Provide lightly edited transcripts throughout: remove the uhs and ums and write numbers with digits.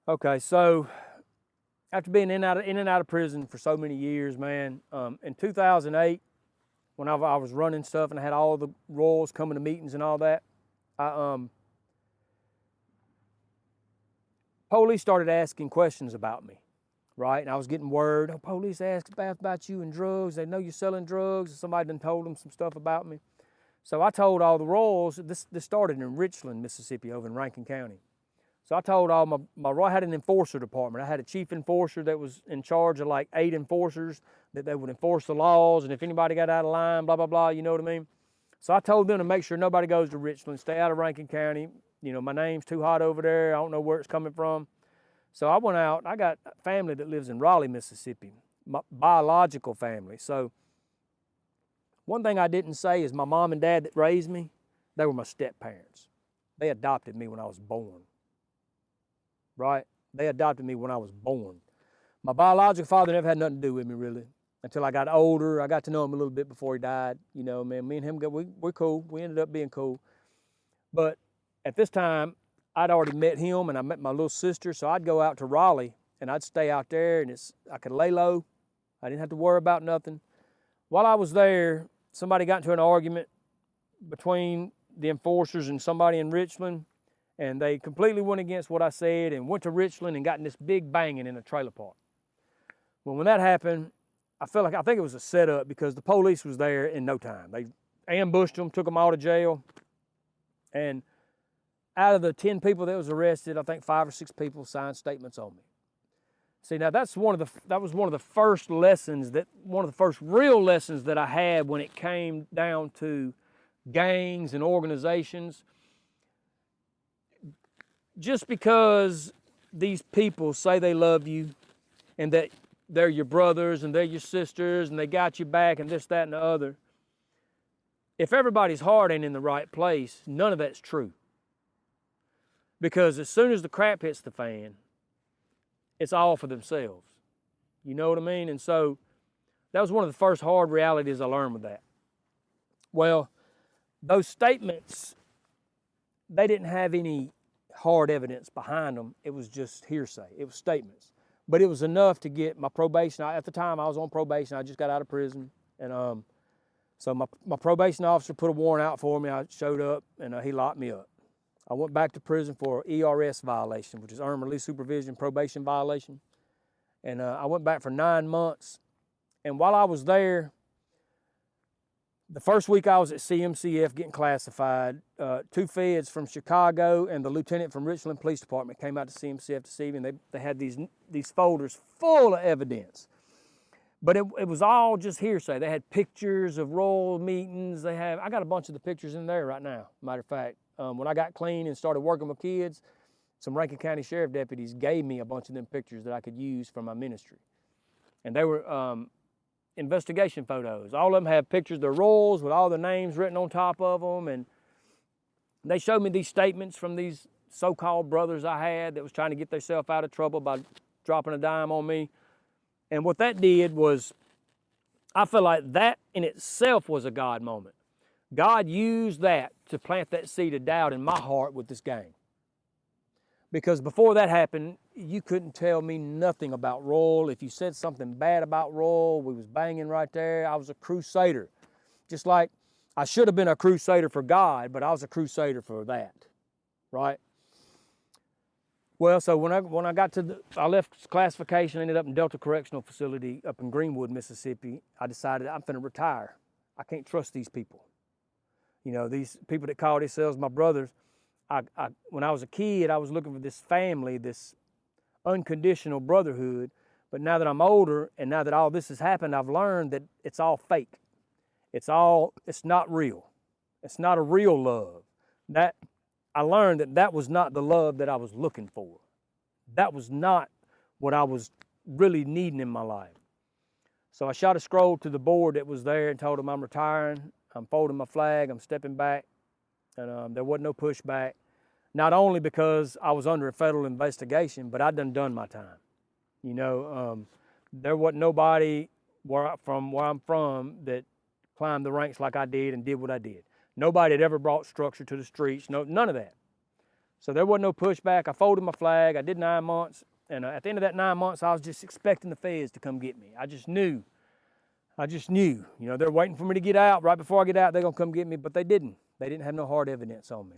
Okay, so after being in and out of prison for so many years, man, in 2008, when I was running stuff and I had all the royals coming to meetings and all that, police started asking questions about me, right? And I was getting word, oh, police ask about you and drugs. They know you're selling drugs. Somebody done told them some stuff about me. So I told all the royals, this started in Richland, Mississippi, over in Rankin County. So I told all I had an enforcer department. I had a chief enforcer that was in charge of like 8 enforcers that they would enforce the laws. And if anybody got out of line, blah, blah, blah, you know what I mean? So I told them to make sure nobody goes to Richland, stay out of Rankin County. You know, my name's too hot over there. I don't know where it's coming from. So I went out. I got a family that lives in Raleigh, Mississippi, my biological family. So one thing I didn't say is my mom and dad that raised me, they were my step parents. They adopted me when I was born. Right? They adopted me when I was born. My biological father never had nothing to do with me, really, until I got older. I got to know him a little bit before he died. You know, man, me and him, we're cool. We ended up being cool. But at this time, I'd already met him, and I met my little sister, so I'd go out to Raleigh, and I'd stay out there, and I could lay low. I didn't have to worry about nothing. While I was there, somebody got into an argument between the enforcers and somebody in Richland, and they completely went against what I said and went to Richland and got in this big banging in a trailer park. Well, when that happened, I think it was a setup because the police was there in no time. They ambushed them, took them all to jail. And out of the 10 people that was arrested, I think 5 or 6 people signed statements on me. See, now that was one of the first lessons, one of the first real lessons that I had when it came down to gangs and organizations. Just because these people say they love you and that they're your brothers and they're your sisters and they got you back and this, that, and the other, if everybody's heart ain't in the right place, none of that's true. Because as soon as the crap hits the fan, it's all for themselves. You know what I mean? And so that was one of the first hard realities I learned with that. Well, those statements, they didn't have any hard evidence behind them. It was just hearsay. It was statements. But it was enough to get my probation. At the time, I was on probation. I just got out of prison. And so my probation officer put a warrant out for me. I showed up, and he locked me up. I went back to prison for ERS violation, which is earned release supervision probation violation. And I went back for 9 months. And while I was there, the first week I was at CMCF getting classified, 2 feds from Chicago and the lieutenant from Richland Police Department came out to CMCF to see me, and they had these folders full of evidence. But it was all just hearsay. They had pictures of royal meetings. I got a bunch of the pictures in there right now, matter of fact. When I got clean and started working with kids, some Rankin County Sheriff deputies gave me a bunch of them pictures that I could use for my ministry. And they were investigation photos. All of them have pictures of their rolls with all their names written on top of them. And they showed me these statements from these so-called brothers I had that was trying to get themselves out of trouble by dropping a dime on me. And what that did was, I feel like that in itself was a God moment. God used that to plant that seed of doubt in my heart with this gang. Because before that happened, you couldn't tell me nothing about Royal. If you said something bad about Royal, we was banging right there. I was a crusader. Just like I should have been a crusader for God, but I was a crusader for that, right? Well, so when I got I left classification, ended up in Delta Correctional Facility up in Greenwood, Mississippi. I decided I'm finna retire. I can't trust these people. You know, these people that call themselves my brothers. When I was a kid, I was looking for this family, this unconditional brotherhood. But now that I'm older and now that all this has happened, I've learned that it's all fake. It's not real. It's not a real love. I learned that was not the love that I was looking for. That was not what I was really needing in my life. So I shot a scroll to the board that was there and told them I'm retiring. I'm folding my flag. I'm stepping back. And there wasn't no pushback. Not only because I was under a federal investigation, but I'd done my time. You know, there wasn't nobody where I'm from that climbed the ranks like I did and did what I did. Nobody had ever brought structure to the streets. No, none of that. So there wasn't no pushback. I folded my flag. I did 9 months. And at the end of that 9 months, I was just expecting the feds to come get me. I just knew. You know, they're waiting for me to get out. Right before I get out, they're going to come get me. But they didn't. They didn't have no hard evidence on me.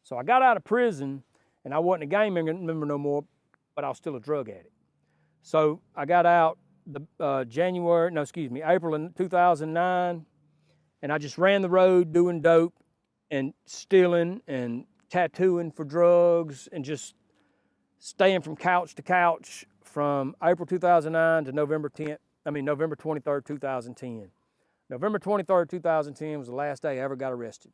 So I got out of prison, and I wasn't a gang member no more, but I was still a drug addict. So I got out April of 2009, and I just ran the road doing dope and stealing and tattooing for drugs and just staying from couch to couch from April 2009 to November 23rd, 2010. November 23rd, 2010 was the last day I ever got arrested.